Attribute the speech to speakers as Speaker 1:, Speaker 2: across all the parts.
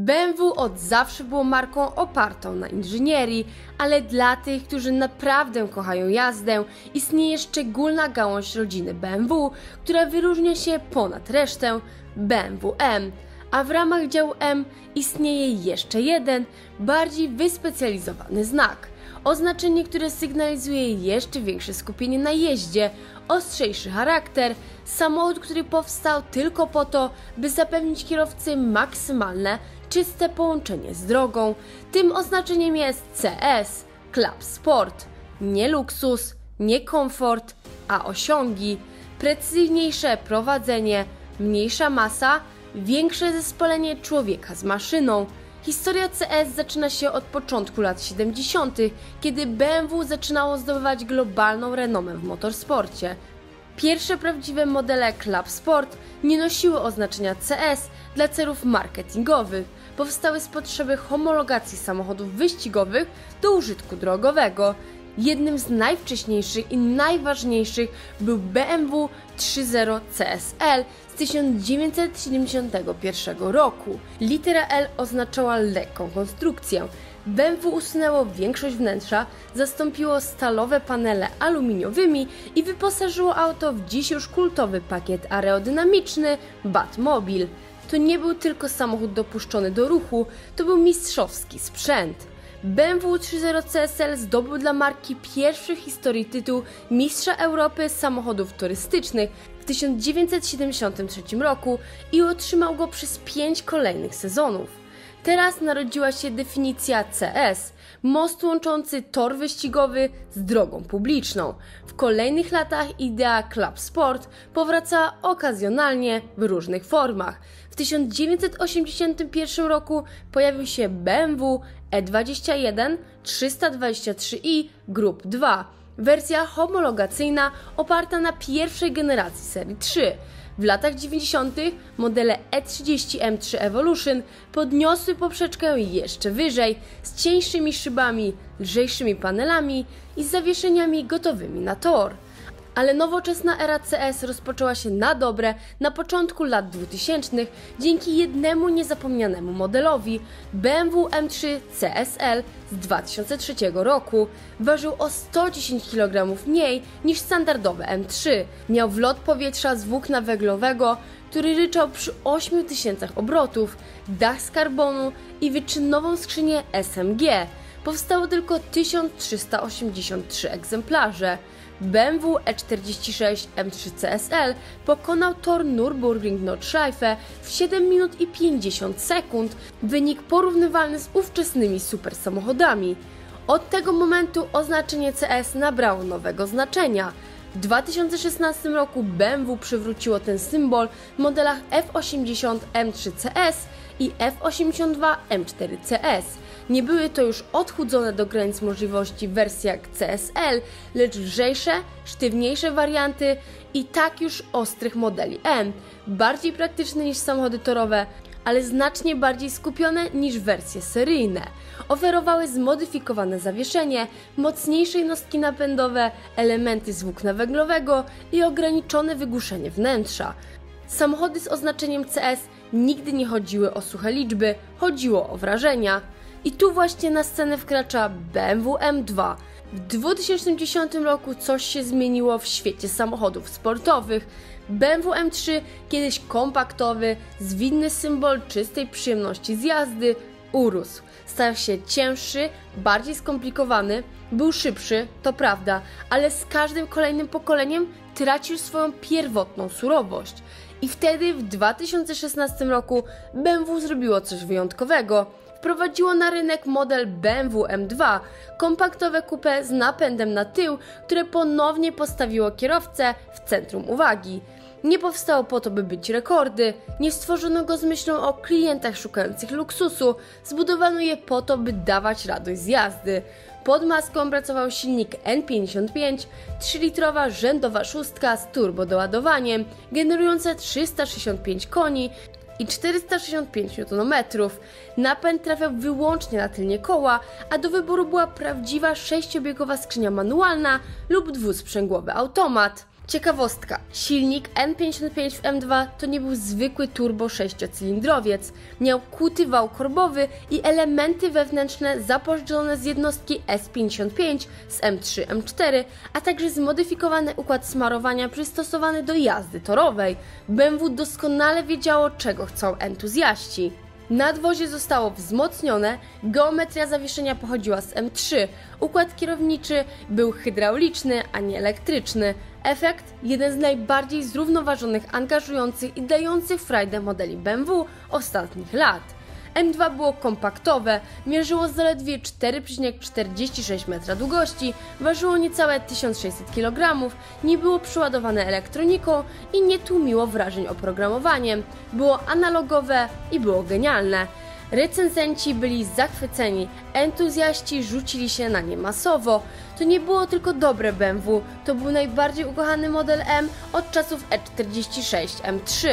Speaker 1: BMW od zawsze było marką opartą na inżynierii, ale dla tych, którzy naprawdę kochają jazdę, istnieje szczególna gałąź rodziny BMW, która wyróżnia się ponad resztę – BMW M. A w ramach działu M istnieje jeszcze jeden, bardziej wyspecjalizowany znak. Oznaczenie, które sygnalizuje jeszcze większe skupienie na jeździe, ostrzejszy charakter, samochód, który powstał tylko po to, by zapewnić kierowcy maksymalne, czyste połączenie z drogą. Tym oznaczeniem jest CS, Club Sport. Nie luksus, nie komfort, a osiągi. Precyzyjniejsze prowadzenie, mniejsza masa, większe zespolenie człowieka z maszyną. Historia CS zaczyna się od początku lat 70., kiedy BMW zaczynało zdobywać globalną renomę w motorsporcie. Pierwsze prawdziwe modele Club Sport nie nosiły oznaczenia CS dla celów marketingowych. Powstały z potrzeby homologacji samochodów wyścigowych do użytku drogowego. Jednym z najwcześniejszych i najważniejszych był BMW 3.0 CSL z 1971 roku. Litera L oznaczała lekką konstrukcję. BMW usunęło większość wnętrza, zastąpiło stalowe panele aluminiowymi i wyposażyło auto w dziś już kultowy pakiet aerodynamiczny Batmobile. To nie był tylko samochód dopuszczony do ruchu, to był mistrzowski sprzęt. BMW 3.0 CSL zdobył dla marki pierwszy w historii tytuł Mistrza Europy samochodów turystycznych w 1973 roku i otrzymał go przez 5 kolejnych sezonów. Teraz narodziła się definicja CS, most łączący tor wyścigowy z drogą publiczną. W kolejnych latach idea Club Sport powraca okazjonalnie w różnych formach. W 1981 roku pojawił się BMW E21 323i Group 2, wersja homologacyjna oparta na pierwszej generacji serii 3. W latach 90. modele E30 M3 Evolution podniosły poprzeczkę jeszcze wyżej, z cieńszymi szybami, lżejszymi panelami i zawieszeniami gotowymi na tor. Ale nowoczesna era CS rozpoczęła się na dobre na początku lat 2000 dzięki jednemu niezapomnianemu modelowi BMW M3 CSL z 2003 roku. Ważył o 110 kg mniej niż standardowe M3. Miał wlot powietrza z włókna węglowego, który ryczał przy 8000 obrotów, dach z karbonu i wyczynową skrzynię SMG. Powstało tylko 1383 egzemplarze. BMW E46 M3 CSL pokonał tor Nürburgring-Nordschleife w 7 minut i 50 sekund, wynik porównywalny z ówczesnymi supersamochodami. Od tego momentu oznaczenie CS nabrało nowego znaczenia. W 2016 roku BMW przywróciło ten symbol w modelach F80 M3 CS i F82 M4 CS. Nie były to już odchudzone do granic możliwości wersje jak CSL, lecz lżejsze, sztywniejsze warianty i tak już ostrych modeli M, bardziej praktyczne niż samochody torowe, ale znacznie bardziej skupione niż wersje seryjne. Oferowały zmodyfikowane zawieszenie, mocniejsze jednostki napędowe, elementy z włókna węglowego i ograniczone wygłuszenie wnętrza. Samochody z oznaczeniem CS nigdy nie chodziły o suche liczby, chodziło o wrażenia. I tu właśnie na scenę wkracza BMW M2. W 2010 roku coś się zmieniło w świecie samochodów sportowych. BMW M3, kiedyś kompaktowy, zwinny symbol czystej przyjemności z jazdy, urósł. Stał się cięższy, bardziej skomplikowany, był szybszy, to prawda, ale z każdym kolejnym pokoleniem tracił swoją pierwotną surowość. I wtedy w 2016 roku BMW zrobiło coś wyjątkowego. Wprowadziło na rynek model BMW M2, kompaktowe coupé z napędem na tył, które ponownie postawiło kierowcę w centrum uwagi. Nie powstało po to, by być rekordy, nie stworzono go z myślą o klientach szukających luksusu, zbudowano je po to, by dawać radość z jazdy. Pod maską pracował silnik N55, 3-litrowa rzędowa szóstka z turbodoładowaniem, generująca 365 koni i 465 Nm. Napęd trafiał wyłącznie na tylnie koła, a do wyboru była prawdziwa 6-biegowa skrzynia manualna lub dwusprzęgłowy automat. Ciekawostka, silnik N55 w M2 to nie był zwykły turbo 6-cylindrowiec. Miał kuty wał korbowy i elementy wewnętrzne zapożyczone z jednostki S55 z M3, M4, a także zmodyfikowany układ smarowania przystosowany do jazdy torowej. BMW doskonale wiedziało, czego chcą entuzjaści. Nadwozie zostało wzmocnione, geometria zawieszenia pochodziła z M3, układ kierowniczy był hydrauliczny, a nie elektryczny. Efekt? Jeden z najbardziej zrównoważonych, angażujących i dających frajdę modeli BMW ostatnich lat. M2 było kompaktowe, mierzyło zaledwie 4,46 metra długości, ważyło niecałe 1600 kg, nie było przeładowane elektroniką i nie tłumiło wrażeń oprogramowaniem. Było analogowe i było genialne. Recenzenci byli zachwyceni, entuzjaści rzucili się na nie masowo. To nie było tylko dobre BMW, to był najbardziej ukochany model M od czasów E46 M3.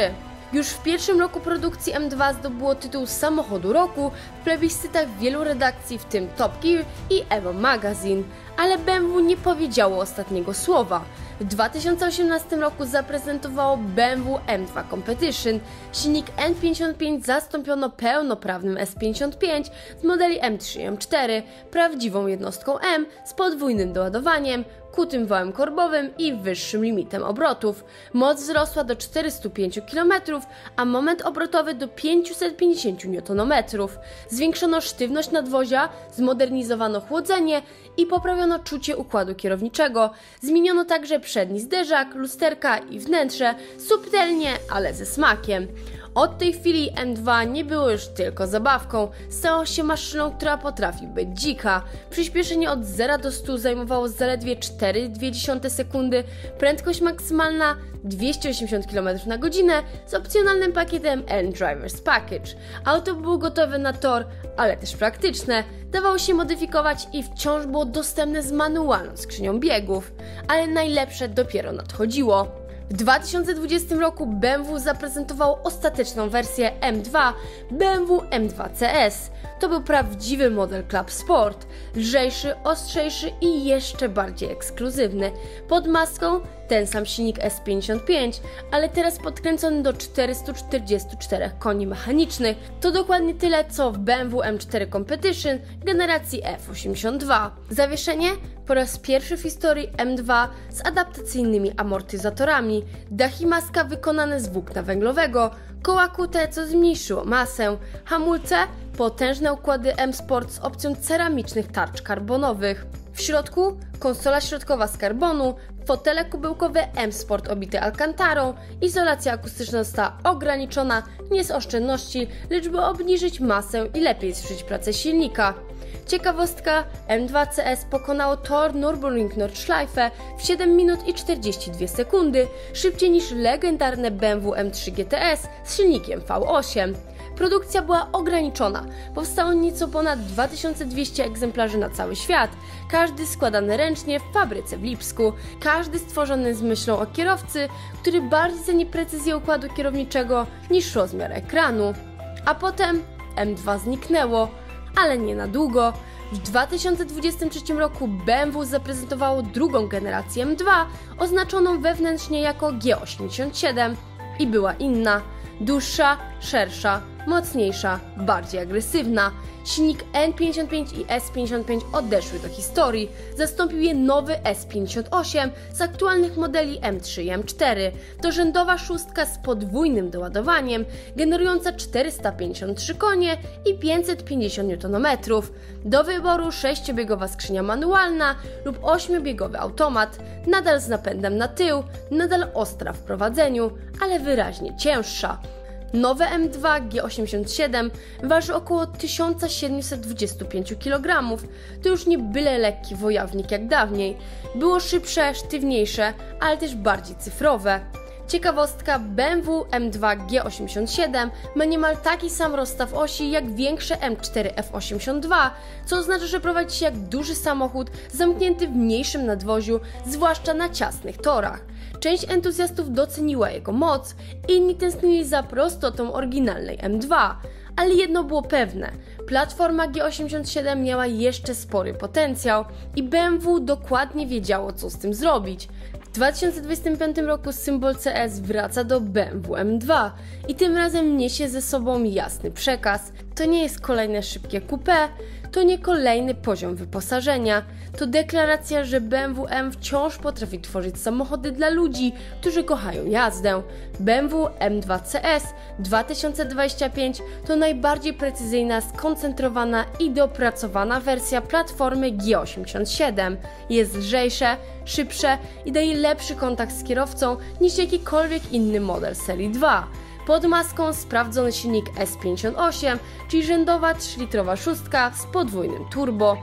Speaker 1: Już w pierwszym roku produkcji M2 zdobyło tytuł samochodu roku w plebiscytach wielu redakcji, w tym Top Gear i Evo Magazine. Ale BMW nie powiedziało ostatniego słowa. W 2018 roku zaprezentowało BMW M2 Competition. Silnik N55 zastąpiono pełnoprawnym S55 z modeli M3 i M4, prawdziwą jednostką M z podwójnym doładowaniem, kutym wałem korbowym i wyższym limitem obrotów. Moc wzrosła do 405 km, a moment obrotowy do 550 Nm. Zwiększono sztywność nadwozia, zmodernizowano chłodzenie i poprawiono czucie układu kierowniczego. Zmieniono także przedni zderzak, lusterka i wnętrze, subtelnie, ale ze smakiem. Od tej chwili M2 nie było już tylko zabawką, stało się maszyną, która potrafi być dzika. Przyspieszenie od 0 do 100 zajmowało zaledwie 4,2 sekundy, prędkość maksymalna 280 km na godzinę z opcjonalnym pakietem N-Drivers Package. Auto było gotowe na tor, ale też praktyczne. Dawało się modyfikować i wciąż było dostępne z manualną skrzynią biegów. Ale najlepsze dopiero nadchodziło. W 2020 roku BMW zaprezentowało ostateczną wersję M2, BMW M2 CS. To był prawdziwy model Club Sport, lżejszy, ostrzejszy i jeszcze bardziej ekskluzywny. Pod maską ten sam silnik S55, ale teraz podkręcony do 444 koni mechanicznych. To dokładnie tyle, co w BMW M4 Competition generacji F82. Zawieszenie? Po raz pierwszy w historii M2 z adaptacyjnymi amortyzatorami, dach i maska wykonane z włókna węglowego, koła kute, co zmniejszyło masę, hamulce, potężne układy M-Sport z opcją ceramicznych tarcz karbonowych. W środku konsola środkowa z karbonu, fotele kubełkowe M-Sport obite alcantarą, izolacja akustyczna została ograniczona nie z oszczędności, lecz by obniżyć masę i lepiej sprzyjać pracę silnika. Ciekawostka, M2 CS pokonało tor Nürburgring Nordschleife w 7 minut i 42 sekundy, szybciej niż legendarne BMW M3 GTS z silnikiem V8. Produkcja była ograniczona, powstało nieco ponad 2200 egzemplarzy na cały świat, każdy składany ręcznie w fabryce w Lipsku, każdy stworzony z myślą o kierowcy, który bardziej ceni precyzję układu kierowniczego niż rozmiar ekranu. A potem M2 zniknęło, ale nie na długo. W 2023 roku BMW zaprezentowało drugą generację M2, oznaczoną wewnętrznie jako G87 i była inna, dłuższa, szersza, mocniejsza, bardziej agresywna. Silnik N55 i S55 odeszły do historii. Zastąpił je nowy S58 z aktualnych modeli M3 i M4. To rzędowa szóstka z podwójnym doładowaniem, generująca 453 konie i 550 Nm. Do wyboru 6-biegowa skrzynia manualna lub 8-biegowy automat, nadal z napędem na tył, nadal ostra w prowadzeniu, ale wyraźnie cięższa. Nowe M2 G87 waży około 1725 kg. To już nie byle lekki wojownik jak dawniej. Było szybsze, sztywniejsze, ale też bardziej cyfrowe. Ciekawostka, BMW M2 G87 ma niemal taki sam rozstaw osi jak większe M4 F82, co oznacza, że prowadzi się jak duży samochód zamknięty w mniejszym nadwoziu, zwłaszcza na ciasnych torach. Część entuzjastów doceniła jego moc, inni tęsknili za prostotą oryginalnej M2. Ale jedno było pewne, platforma G87 miała jeszcze spory potencjał i BMW dokładnie wiedziało, co z tym zrobić. W 2025 roku symbol CS wraca do BMW M2 i tym razem niesie ze sobą jasny przekaz. To nie jest kolejne szybkie coupé, to nie kolejny poziom wyposażenia, to deklaracja, że BMW M wciąż potrafi tworzyć samochody dla ludzi, którzy kochają jazdę. BMW M2 CS 2025 to najbardziej precyzyjna, skoncentrowana i dopracowana wersja platformy G87. Jest lżejsze, szybsze i daje lepszy kontakt z kierowcą niż jakikolwiek inny model serii 2. Pod maską sprawdzony silnik S58, czyli rzędowa 3-litrowa szóstka z podwójnym turbo.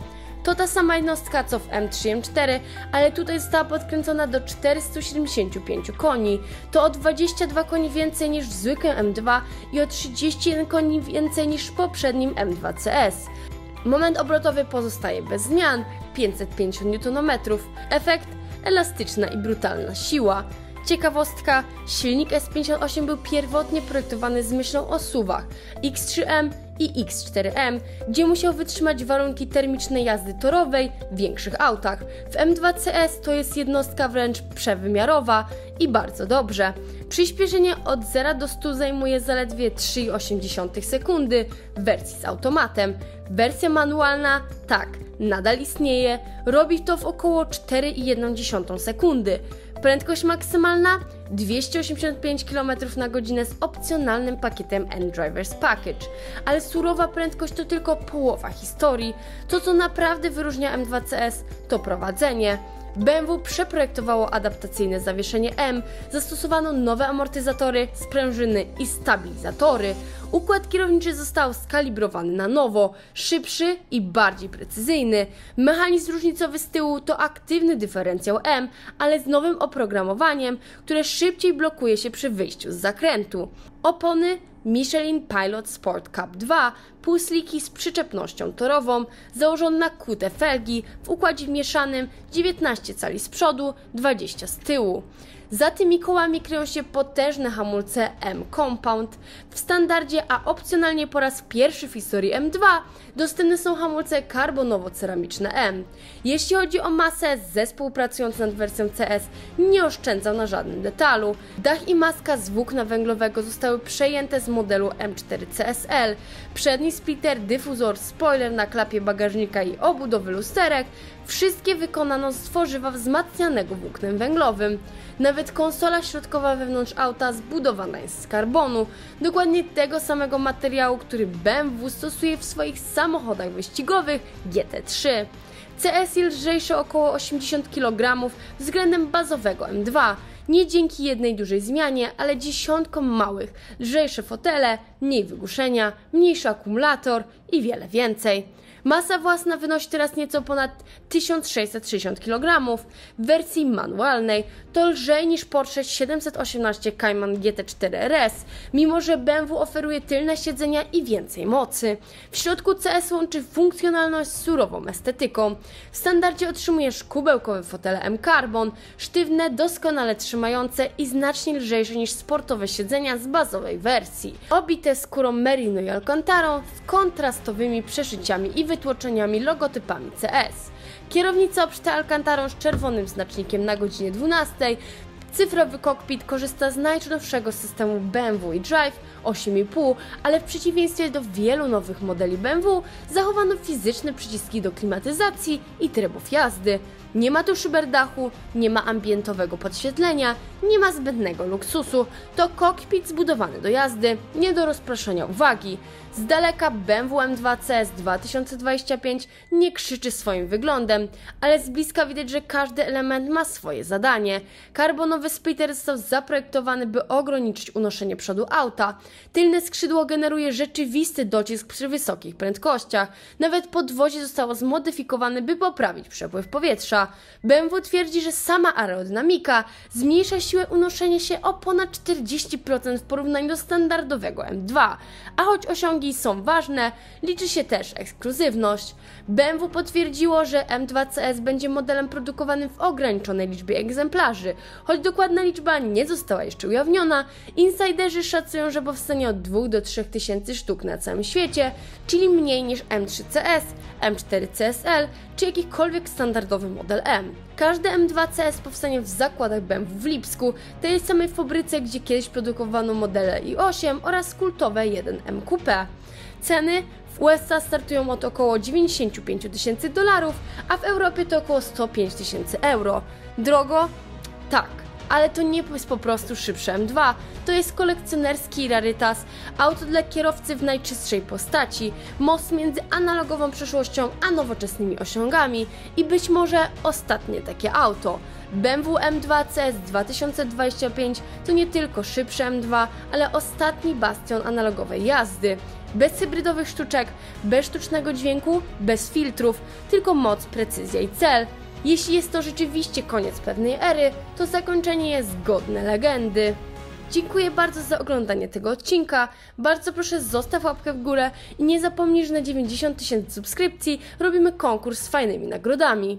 Speaker 1: To ta sama jednostka co w M3 M4, ale tutaj została podkręcona do 475 koni. To o 22 koni więcej niż w zwykłym M2 i o 31 koni więcej niż w poprzednim M2 CS. Moment obrotowy pozostaje bez zmian, 550 Nm. Efekt? Elastyczna i brutalna siła. Ciekawostka, silnik S58 był pierwotnie projektowany z myślą o SUV-ach X3M i X4M, gdzie musiał wytrzymać warunki termicznej jazdy torowej w większych autach. W M2 CS to jest jednostka wręcz przewymiarowa i bardzo dobrze. Przyspieszenie od 0 do 100 zajmuje zaledwie 3,8 sekundy w wersji z automatem. Wersja manualna, tak, nadal istnieje, robi to w około 4,1 sekundy. Prędkość maksymalna 285 km/h z opcjonalnym pakietem N-Drivers Package, ale surowa prędkość to tylko połowa historii. To, co naprawdę wyróżnia M2 CS, to prowadzenie. BMW przeprojektowało adaptacyjne zawieszenie M, zastosowano nowe amortyzatory, sprężyny i stabilizatory. Układ kierowniczy został skalibrowany na nowo, szybszy i bardziej precyzyjny. Mechanizm różnicowy z tyłu to aktywny dyferencjał M, ale z nowym oprogramowaniem, które szybciej blokuje się przy wyjściu z zakrętu. Opony Michelin Pilot Sport Cup 2, półsliki z przyczepnością torową, założone na kute felgi w układzie mieszanym 19 cali z przodu, 20 z tyłu. Za tymi kołami kryją się potężne hamulce M-Compound. W standardzie, a opcjonalnie po raz pierwszy w historii M2, dostępne są hamulce karbonowo-ceramiczne M. Jeśli chodzi o masę, zespół pracujący nad wersją CS nie oszczędzał na żadnym detalu. Dach i maska z włókna węglowego zostały przejęte z modelu M4 CSL. Przedni splitter, dyfuzor, spoiler na klapie bagażnika i obudowy lusterek wszystkie wykonano z tworzywa wzmacnianego włóknem węglowym. Nawet konsola środkowa wewnątrz auta zbudowana jest z karbonu, dokładnie tego samego materiału, który BMW stosuje w swoich samochodach wyścigowych GT3. CS jest lżejsze około 80 kg względem bazowego M2. Nie dzięki jednej dużej zmianie, ale dziesiątkom małych, lżejsze fotele, mniej wygłuszenia, mniejszy akumulator i wiele więcej. Masa własna wynosi teraz nieco ponad 1660 kg. W wersji manualnej to lżej niż Porsche 718 Cayman GT4 RS, mimo że BMW oferuje tylne siedzenia i więcej mocy. W środku CS łączy funkcjonalność z surową estetyką. W standardzie otrzymujesz kubełkowe fotele M-Carbon, sztywne, doskonale trzymające i znacznie lżejsze niż sportowe siedzenia z bazowej wersji. Obite skórą Merino i Alcantarą z kontrastowymi przeszyciami i wytłoczeniami logotypami CS. Kierownica obszyta Alcantarą z czerwonym znacznikiem na godzinie 12. Cyfrowy kokpit korzysta z najnowszego systemu BMW eDrive 8,5, ale w przeciwieństwie do wielu nowych modeli BMW zachowano fizyczne przyciski do klimatyzacji i trybów jazdy. Nie ma tu szyberdachu, nie ma ambientowego podświetlenia, nie ma zbędnego luksusu. To kokpit zbudowany do jazdy, nie do rozpraszania uwagi. Z daleka BMW M2 CS 2025 nie krzyczy swoim wyglądem, ale z bliska widać, że każdy element ma swoje zadanie. Karbonowy splitter został zaprojektowany, by ograniczyć unoszenie przodu auta. Tylne skrzydło generuje rzeczywisty docisk przy wysokich prędkościach. Nawet podwozie zostało zmodyfikowane, by poprawić przepływ powietrza. BMW twierdzi, że sama aerodynamika zmniejsza siłę unoszenia się o ponad 40% w porównaniu do standardowego M2, a choć osiągi są ważne, liczy się też ekskluzywność. BMW potwierdziło, że M2 CS będzie modelem produkowanym w ograniczonej liczbie egzemplarzy. Choć dokładna liczba nie została jeszcze ujawniona, insiderzy szacują, że powstanie od 2 do 3 tysięcy sztuk na całym świecie, czyli mniej niż M3 CS, M4 CSL czy jakikolwiek standardowy model M. Każde M2 CS powstanie w zakładach BMW w Lipsku, tej samej fabryce, gdzie kiedyś produkowano modele i8 oraz kultowe 1M Coupe. Ceny w USA startują od około $95 000, a w Europie to około 105 000 euro. Drogo? Tak. Ale to nie jest po prostu szybsze M2, to jest kolekcjonerski rarytas, auto dla kierowcy w najczystszej postaci, most między analogową przeszłością a nowoczesnymi osiągami i być może ostatnie takie auto. BMW M2 CS 2025 to nie tylko szybsze M2, ale ostatni bastion analogowej jazdy. Bez hybrydowych sztuczek, bez sztucznego dźwięku, bez filtrów, tylko moc, precyzja i cel. Jeśli jest to rzeczywiście koniec pewnej ery, to zakończenie jest godne legendy. Dziękuję bardzo za oglądanie tego odcinka, bardzo proszę zostaw łapkę w górę i nie zapomnij, że na 90 000 subskrypcji robimy konkurs z fajnymi nagrodami.